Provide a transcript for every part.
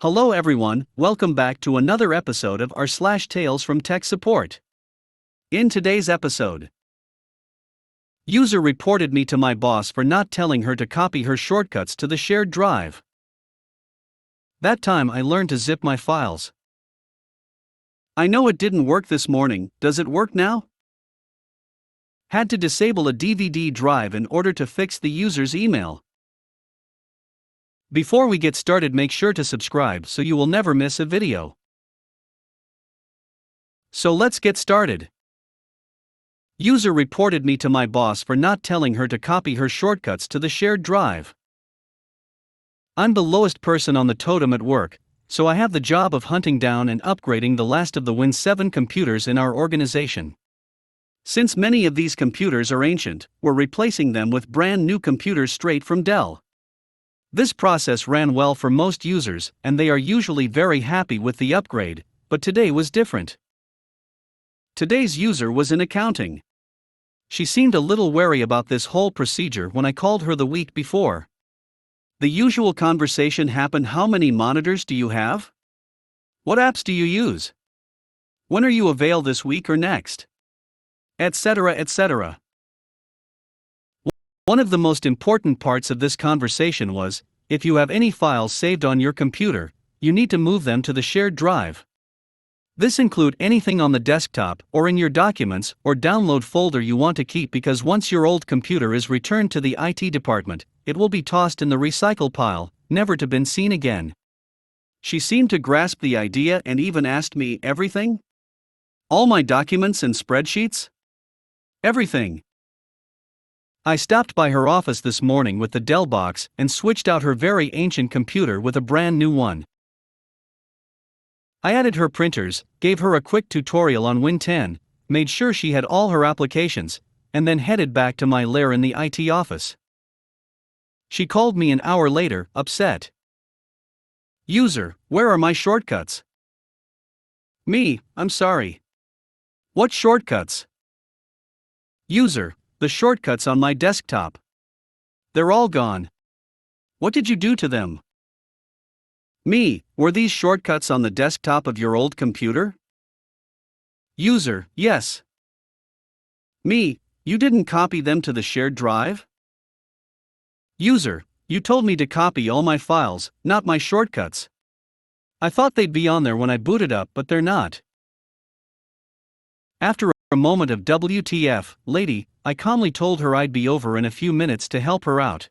Hello everyone, welcome back to another episode of r/slash Tales from Tech Support. In today's episode, user reported me to my boss for not telling her to copy her shortcuts to the shared drive. That time I learned to zip my files. I know it didn't work this morning, does it work now? Had to disable a DVD drive in order to fix the user's email. Before we get started, make sure to subscribe so you will never miss a video. So let's get started. User reported me to my boss for not telling her to copy her shortcuts to the shared drive. I'm the lowest person on the totem at work, so I have the job of hunting down and upgrading the last of the Win 7 computers in our organization. Since many of these computers are ancient, we're replacing them with brand new computers straight from Dell. This process ran well for most users, and they are usually very happy with the upgrade, but today was different. Today's user was in accounting. She seemed a little wary about this whole procedure when I called her the week before. The usual conversation happened: how many monitors do you have? What apps do you use? When are you available this week or next? Etc. etc. One of the most important parts of this conversation was, if you have any files saved on your computer, you need to move them to the shared drive. This includes anything on the desktop or in your documents or download folder you want to keep, because once your old computer is returned to the IT department, it will be tossed in the recycle pile, never to be seen again. She seemed to grasp the idea and even asked me, everything? All my documents and spreadsheets? Everything. I stopped by her office this morning with the Dell box and switched out her very ancient computer with a brand new one. I added her printers, gave her a quick tutorial on Win 10, made sure she had all her applications, and then headed back to my lair in the IT office. She called me an hour later, upset. User, where are my shortcuts? Me, I'm sorry. What shortcuts? User, the shortcuts on my desktop. They're all gone. What did you do to them? Me, were these shortcuts on the desktop of your old computer? User, yes. Me, you didn't copy them to the shared drive? User, you told me to copy all my files, not my shortcuts. I thought they'd be on there when I booted up, but they're not. After a moment of WTF, lady, I calmly told her I'd be over in a few minutes to help her out.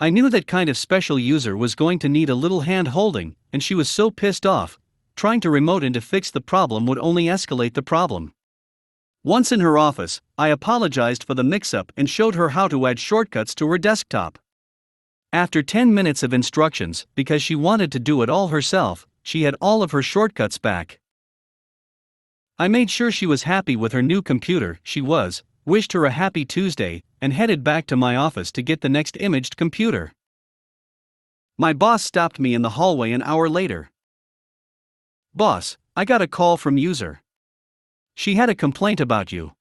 I knew that kind of special user was going to need a little hand holding, and she was so pissed off. Trying to remote in to fix the problem would only escalate the problem. Once in her office, I apologized for the mix-up and showed her how to add shortcuts to her desktop. After 10 minutes of instructions, because she wanted to do it all herself, she had all of her shortcuts back. I made sure she was happy with her new computer. She was, wished her a happy Tuesday, and headed back to my office to get the next imaged computer. My boss stopped me in the hallway an hour later. Boss, I got a call from user. She had a complaint about you.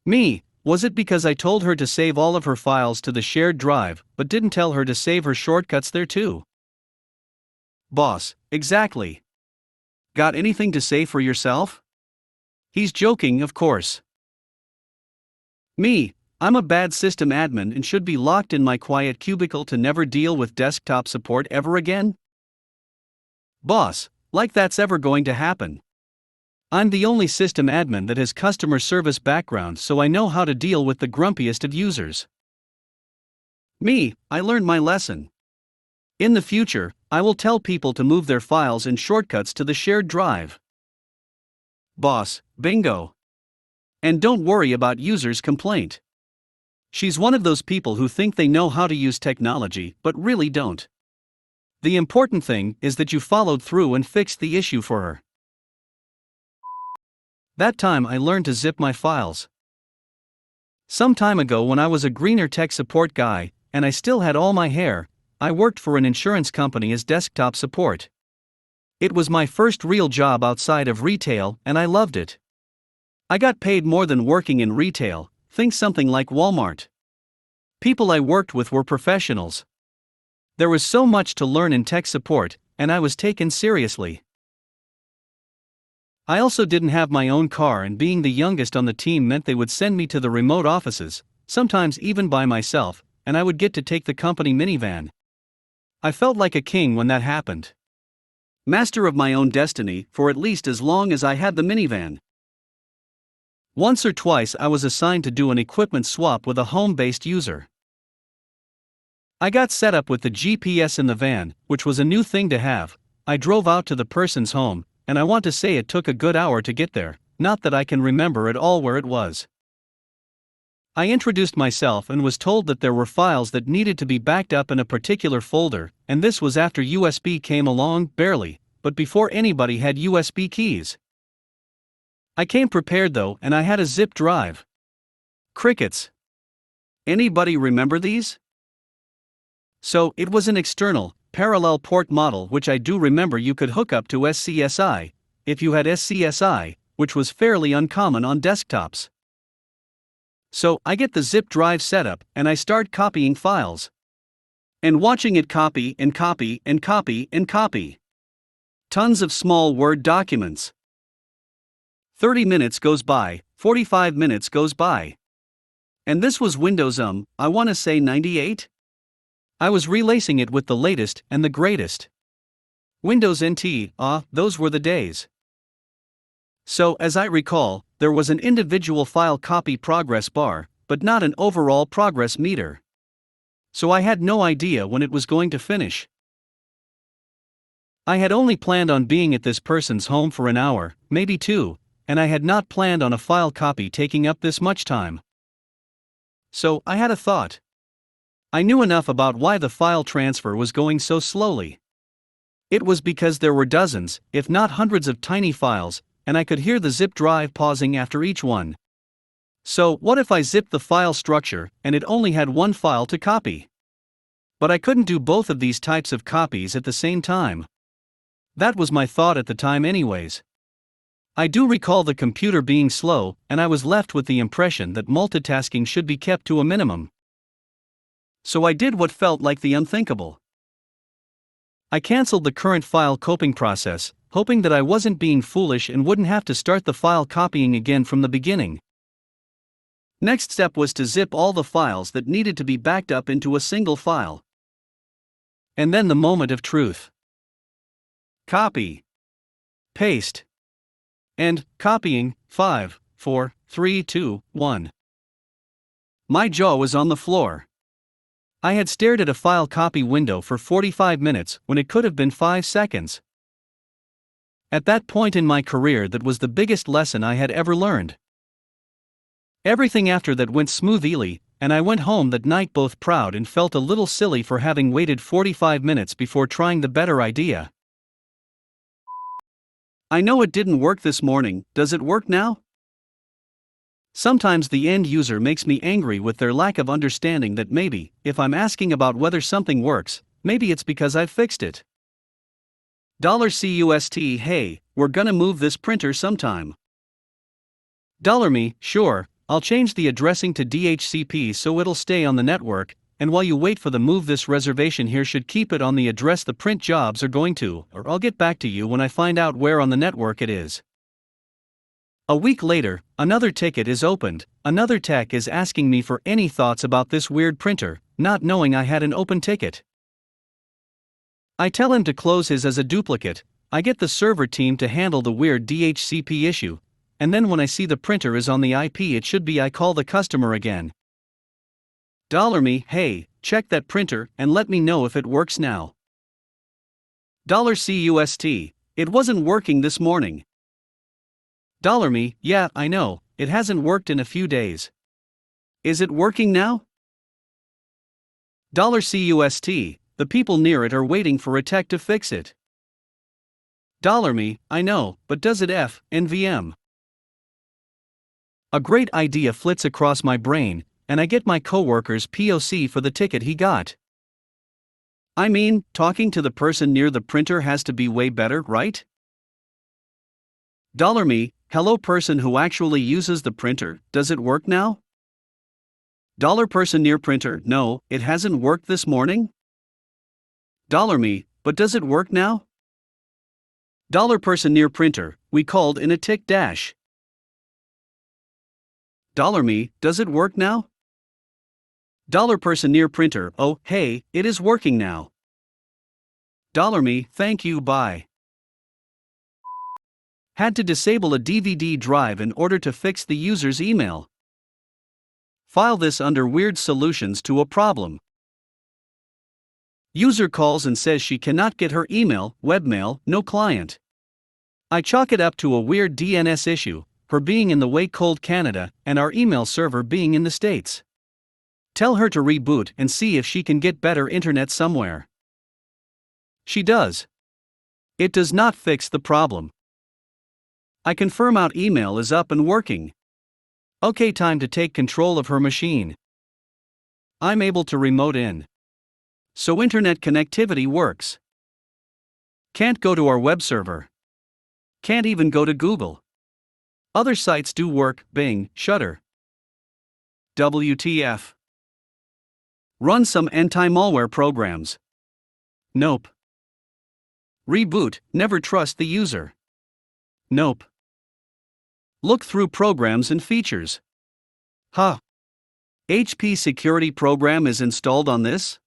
Me, was it because I told her to save all of her files to the shared drive, but didn't tell her to save her shortcuts there too? Boss, exactly. Got anything to say for yourself? He's joking, of course. Me, I'm a bad system admin and should be locked in my quiet cubicle to never deal with desktop support ever again? Boss, like that's ever going to happen. I'm the only system admin that has customer service background, so I know how to deal with the grumpiest of users. Me, I learned my lesson. In the future, I will tell people to move their files and shortcuts to the shared drive. Boss, bingo. And don't worry about user's complaint. She's one of those people who think they know how to use technology, but really don't. The important thing is that you followed through and fixed the issue for her. That time I learned to zip my files. Some time ago, when I was a greener tech support guy, and I still had all my hair, I worked for an insurance company as desktop support. It was my first real job outside of retail, and I loved it. I got paid more than working in retail, think something like Walmart. People I worked with were professionals. There was so much to learn in tech support, and I was taken seriously. I also didn't have my own car, and being the youngest on the team meant they would send me to the remote offices, sometimes even by myself, and I would get to take the company minivan. I felt like a king when that happened. Master of my own destiny for at least as long as I had the minivan. Once or twice I was assigned to do an equipment swap with a home-based user. I got set up with the GPS in the van, which was a new thing to have. I drove out to the person's home, and I want to say it took a good hour to get there, not that I can remember at all where it was. I introduced myself and was told that there were files that needed to be backed up in a particular folder, and this was after USB came along, barely, but before anybody had USB keys. I came prepared though, and I had a zip drive. Crickets. Anybody remember these? So, it was an external, parallel port model, which I do remember you could hook up to SCSI, if you had SCSI, which was fairly uncommon on desktops. So, I get the zip drive setup, and I start copying files. And watching it copy and copy and copy and copy. Tons of small Word documents. 30 minutes goes by, 45 minutes goes by. And this was Windows I want to say 98? I was relacing it with the latest and the greatest. Windows NT, those were the days. So, as I recall, there was an individual file copy progress bar, but not an overall progress meter. So I had no idea when it was going to finish. I had only planned on being at this person's home for an hour, maybe 2, and I had not planned on a file copy taking up this much time. So, I had a thought. I knew enough about why the file transfer was going so slowly. It was because there were dozens, if not hundreds of tiny files, and I could hear the zip drive pausing after each one. So, what if I zipped the file structure, and it only had one file to copy? But I couldn't do both of these types of copies at the same time. That was my thought at the time anyways. I do recall the computer being slow, and I was left with the impression that multitasking should be kept to a minimum. So I did what felt like the unthinkable. I cancelled the current file copying process, hoping that I wasn't being foolish and wouldn't have to start the file copying again from the beginning. Next step was to zip all the files that needed to be backed up into a single file. And then the moment of truth. Copy. Paste. And, copying, 5, 4, 3, 2, 1. My jaw was on the floor. I had stared at a file copy window for 45 minutes when it could have been 5 seconds. At that point in my career, that was the biggest lesson I had ever learned. Everything after that went smoothly, and I went home that night both proud and felt a little silly for having waited 45 minutes before trying the better idea. I know it didn't work this morning, does it work now? Sometimes the end user makes me angry with their lack of understanding that maybe, if I'm asking about whether something works, maybe it's because I've fixed it. $CUST Hey, we're gonna move this printer sometime. $Me, sure, I'll change the addressing to DHCP so it'll stay on the network, and while you wait for the move, this reservation here should keep it on the address the print jobs are going to, or I'll get back to you when I find out where on the network it is. A week later, another ticket is opened. Another tech is asking me for any thoughts about this weird printer, not knowing I had an open ticket. I tell him to close his as a duplicate. I get the server team to handle the weird DHCP issue, and then when I see the printer is on the IP it should be, I call the customer again. $Me, hey, check that printer and let me know if it works now. $CUST, it wasn't working this morning. $Me, yeah, I know, it hasn't worked in a few days. Is it working now? $CUST, the people near it are waiting for a tech to fix it. $Me, I know, but does it NVM? A great idea flits across my brain, and I get my coworker's POC for the ticket he got. I mean, talking to the person near the printer has to be way better, right? $Me, hello person who actually uses the printer, does it work now? $person near printer, no, it hasn't worked this morning? $me, but does it work now? $person near printer, we called in a tick dash. $me, does it work now? $person near printer, oh, hey, it is working now. $me, thank you, bye. Had to disable a DVD drive in order to fix the user's email. File this under Weird Solutions to a problem. User calls and says she cannot get her email, webmail, no client. I chalk it up to a weird DNS issue, her being in the way cold Canada, and our email server being in the States. Tell her to reboot and see if she can get better internet somewhere. She does. It does not fix the problem. I confirm out email is up and working. Okay, time to take control of her machine. I'm able to remote in. So internet connectivity works. Can't go to our web server. Can't even go to Google. Other sites do work, Bing, Shutter. WTF. Run some anti-malware programs. Nope. Reboot, never trust the user. Nope. Look through programs and features. Huh. HP security program is installed on this?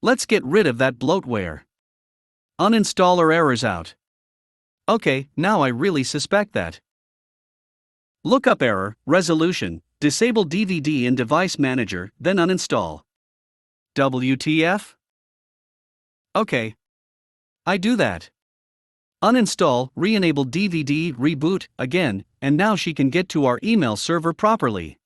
Let's get rid of that bloatware. Uninstall or errors out. Okay, now I really suspect that. Lookup error, resolution, disable DVD in device manager, then uninstall. WTF? Okay. I do that. Uninstall, re-enable DVD, reboot, again, and now she can get to our email server properly.